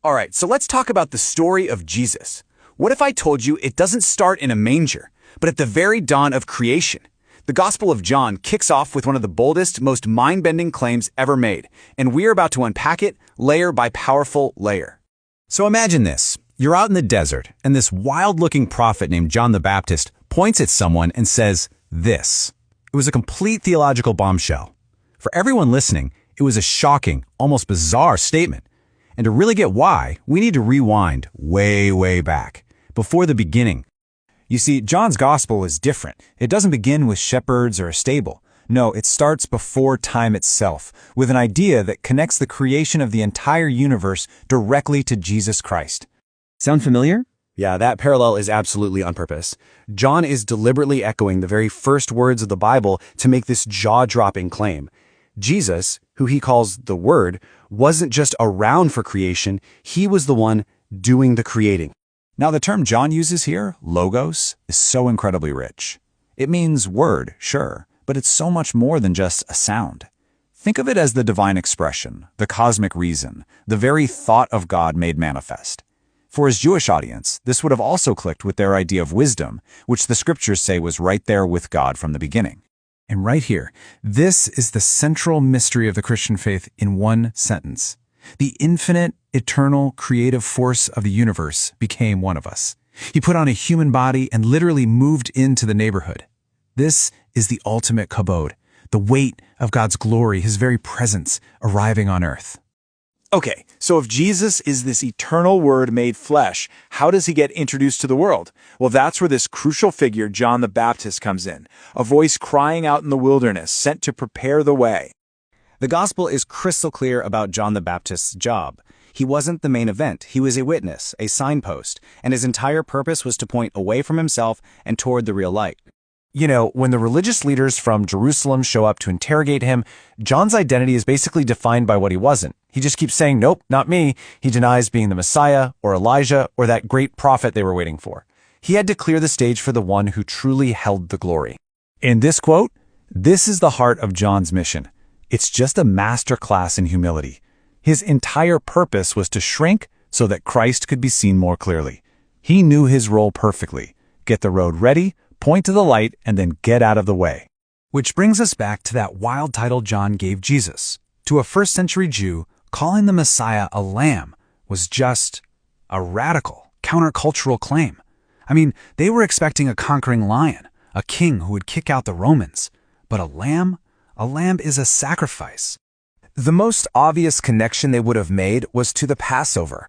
All right, so let's talk about the story of Jesus. What if I told you it doesn't start in a manger, but at the very dawn of creation? The Gospel of John kicks off with one of the boldest, most mind-bending claims ever made, and we're about to unpack it layer by powerful layer. So imagine this. You're out in the desert, and this wild-looking prophet named John the Baptist points at someone and says this. It was a complete theological bombshell. For everyone listening, it was a shocking, almost bizarre statement. And to really get why, we need to rewind way, way back, before the beginning. You see, John's gospel is different. It doesn't begin with shepherds or a stable. No, it starts before time itself, with an idea that connects the creation of the entire universe directly to Jesus Christ. Sound familiar? Yeah, that parallel is absolutely on purpose. John is deliberately echoing the very first words of the Bible to make this jaw-dropping claim. Jesus, who he calls the Word, wasn't just around for creation, he was the one doing the creating. Now, the term John uses here, logos, is so incredibly rich. It means word, sure, but it's so much more than just a sound. Think of it as the divine expression, the cosmic reason, the very thought of God made manifest. For his Jewish audience, this would have also clicked with their idea of wisdom, which the scriptures say was right there with God from the beginning. And right here, this is the central mystery of the Christian faith in one sentence. The infinite, eternal, creative force of the universe became one of us. He put on a human body and literally moved into the neighborhood. This is the ultimate kabod, the weight of God's glory, his very presence arriving on earth. Okay, so if Jesus is this eternal Word made flesh, how does he get introduced to the world? Well, that's where this crucial figure, John the Baptist, comes in, a voice crying out in the wilderness, sent to prepare the way. The gospel is crystal clear about John the Baptist's job. He wasn't the main event. He was a witness, a signpost, and his entire purpose was to point away from himself and toward the real light. You know, when the religious leaders from Jerusalem show up to interrogate him, John's identity is basically defined by what he wasn't. He just keeps saying, nope, not me. He denies being the Messiah or Elijah or that great prophet they were waiting for. He had to clear the stage for the one who truly held the glory. In this quote, this is the heart of John's mission. It's just a master class in humility. His entire purpose was to shrink so that Christ could be seen more clearly. He knew his role perfectly. Get the road ready, point to the light, and then get out of the way. Which brings us back to that wild title John gave Jesus. To a first-century Jew, calling the Messiah a lamb was just a radical, countercultural claim. I mean, they were expecting a conquering lion, a king who would kick out the Romans. But a lamb? A lamb is a sacrifice. The most obvious connection they would have made was to the Passover,